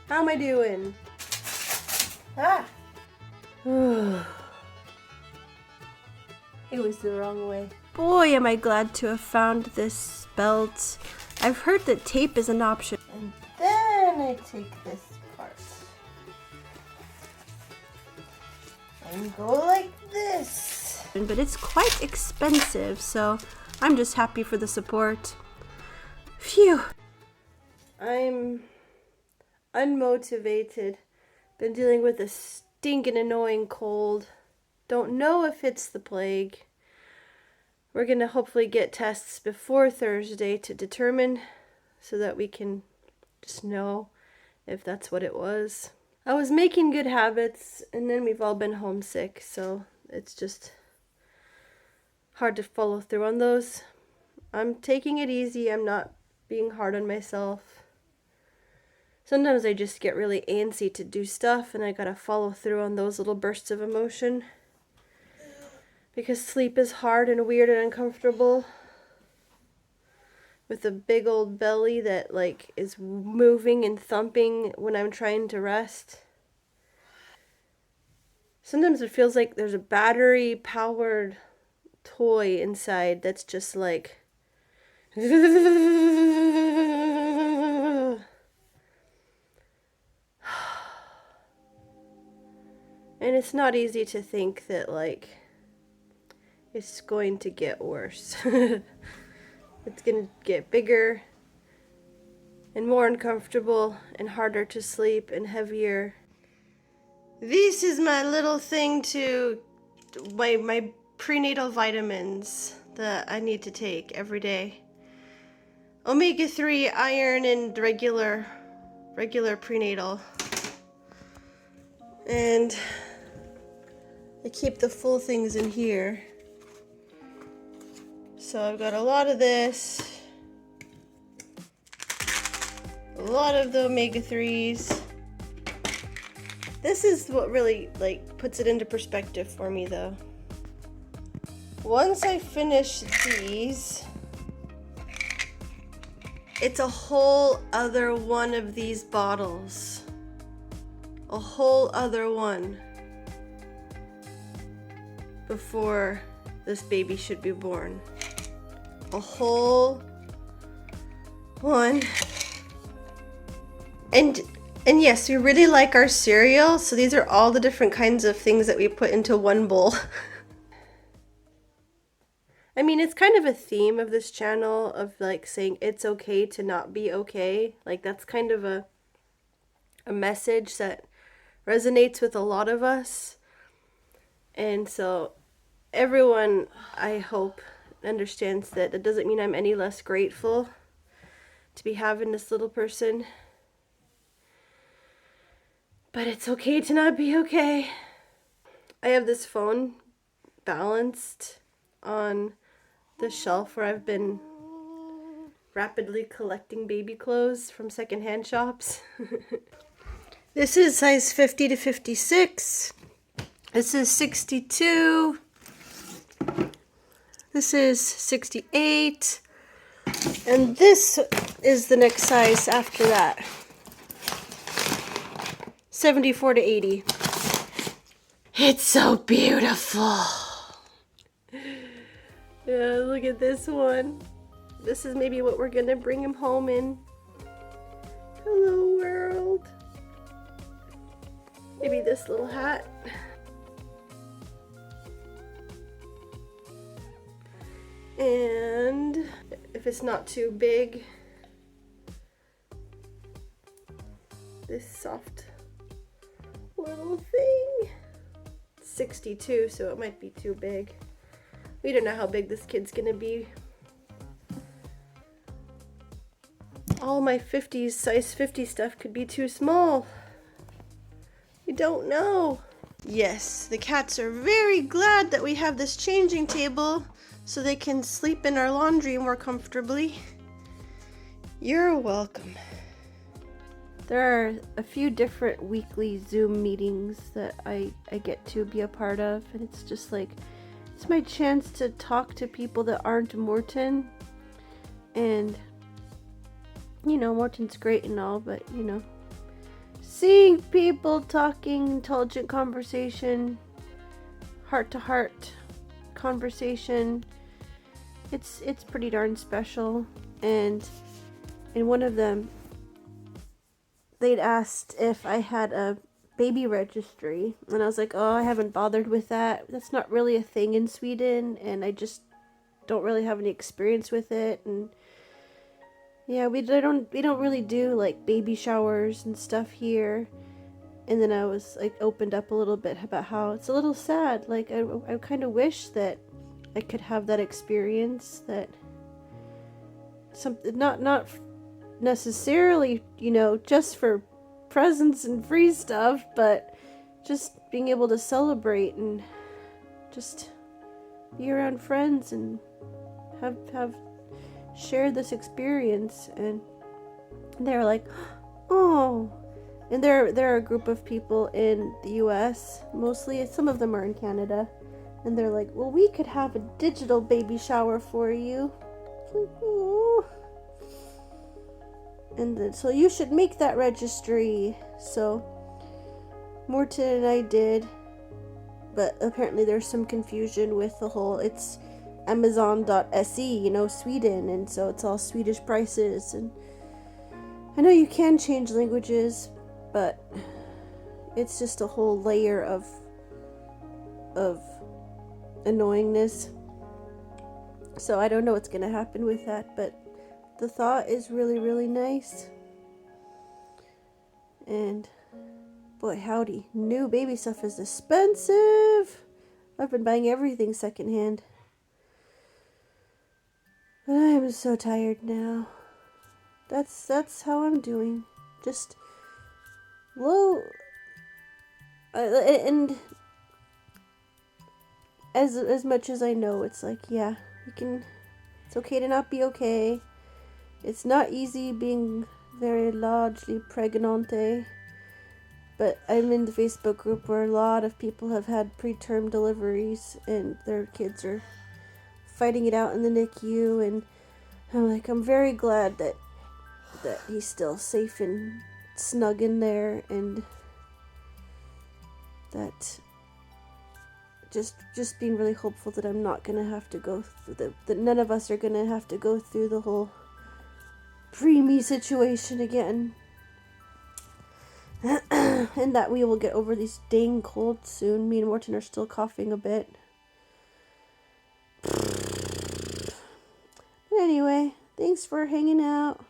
How am I doing? Ah! It was the wrong way. Boy, am I glad to have found this belt. I've heard that tape is an option. And then I take this part and go like this. But it's quite expensive, so I'm just happy for the support. Phew. I'm unmotivated. Been dealing with a stinking annoying cold. Don't know if it's the plague. We're gonna hopefully get tests before Thursday to determine so that we can just know if that's what it was. I was making good habits and then we've all been homesick, so it's just hard to follow through on those. I'm taking it easy. I'm not being hard on myself. Sometimes I just get really antsy to do stuff and I gotta follow through on those little bursts of emotion. Because sleep is hard and weird and uncomfortable. With a big old belly that like is moving and thumping when I'm trying to rest. Sometimes it feels like there's a battery powered toy inside that's just like and it's not easy to think that like it's going to get worse. It's going to get bigger and more uncomfortable and harder to sleep and heavier. This is my little thing to my prenatal vitamins that I need to take every day. Omega-3, iron, and regular prenatal. And I keep the full things in here. So I've got a lot of this, a lot of the omega-3s. This is what really like puts it into perspective for me though. Once I finish these, it's a whole other one of these bottles. A whole other one before this baby should be born. A whole one. And yes, we really like our cereal, so these are all the different kinds of things that we put into one bowl. I mean, it's kind of a theme of this channel of like saying it's okay to not be okay. Like that's kind of a message that resonates with a lot of us. And so everyone, I hope, understands that it doesn't mean I'm any less grateful to be having this little person. But it's okay to not be okay. I have this phone balanced on the shelf where I've been rapidly collecting baby clothes from secondhand shops. This is size 50 to 56. This is 62. This is 68. And this is the next size after that. 74 to 80. It's so beautiful. Yeah, look at this one. This is maybe what we're gonna bring him home in. Hello world. Maybe this little hat. And if it's not too big, this soft little thing. 62, so it might be too big. We don't know how big this kid's gonna be. All my 50s, size 50 stuff could be too small. You don't know. Yes, the cats are very glad that we have this changing table so they can sleep in our laundry more comfortably. You're welcome. There are a few different weekly Zoom meetings that I get to be a part of, and it's just like, it's my chance to talk to people that aren't Morton. And, you know, Morton's great and all, but, you know, seeing people talking intelligent conversation, heart to heart conversation, it's pretty darn special. And in one of them, they'd asked if I had a baby registry, and I was like, oh, I haven't bothered with that. That's not really a thing in Sweden, and I just don't really have any experience with it. And yeah, we don't really do like baby showers and stuff here. And then I was like opened up a little bit about how it's a little sad. Like I kind of wish that I could have that experience, that something not necessarily, you know, just for presents and free stuff, but just being able to celebrate and just be around friends and have shared this experience. And they were like, oh. And there are a group of people in the US, mostly some of them are in Canada, and they're like, well, we could have a digital baby shower for you. Like, oh. And so you should make that registry. So Morton and I did, but apparently there's some confusion with the whole, it's Amazon.se, you know, Sweden, and so it's all Swedish prices. And I know you can change languages, but it's just a whole layer of annoyingness. So I don't know what's gonna happen with that, but the thought is really, really nice. And boy, howdy, new baby stuff is expensive. I've been buying everything secondhand. But I am so tired now. That's how I'm doing. Just low. And as much as I know, it's like, yeah, you can. It's okay to not be okay. It's not easy being very largely pregnante. But I'm in the Facebook group where a lot of people have had preterm deliveries and their kids are fighting it out in the NICU, and I'm like, I'm very glad that he's still safe and snug in there, and that just being really hopeful that I'm not gonna have to go through that none of us are gonna have to go through the whole preemie situation again. And that we will get over these dang colds soon. Me and Morton are still coughing a bit. But anyway, thanks for hanging out.